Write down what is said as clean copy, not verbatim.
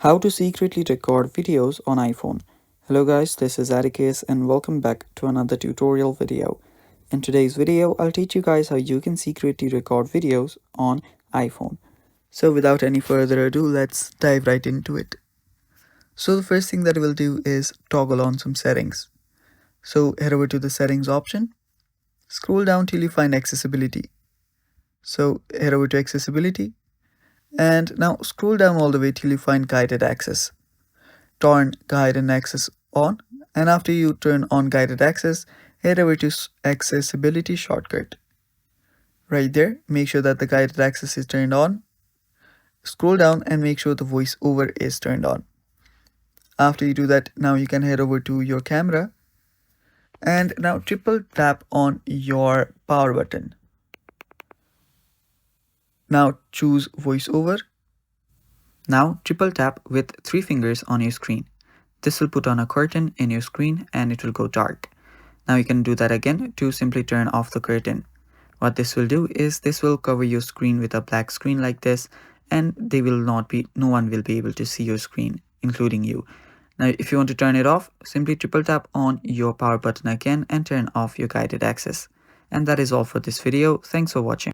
How to secretly record videos on iPhone. Hello guys, this is Atticus and welcome back to another tutorial video. In today's video, I'll teach you guys how you can secretly record videos on iPhone. So without any further ado, let's dive right into it. So the first thing that we'll do is toggle on some settings. So head over to the settings option, scroll down till you find accessibility. So head over to accessibility and now scroll down all the way till you find guided access. Turn guided access on, and after you turn on guided access, head over to accessibility shortcut. Right there, make sure that the guided access is turned on. Scroll down and make sure the voiceover is turned on. After you do that, now you can head over to your camera and now triple tap on your power button. Now choose voiceover. Now triple tap with 3 fingers on your screen. This will put on a curtain in your screen and it will go dark. Now you can do that again to simply turn off the curtain. What this will do is this will cover your screen with a black screen like this, and no one will be able to see your screen, including you. Now if you want to turn it off, simply triple tap on your power button again and turn off your guided access. And that is all for this video. Thanks for watching.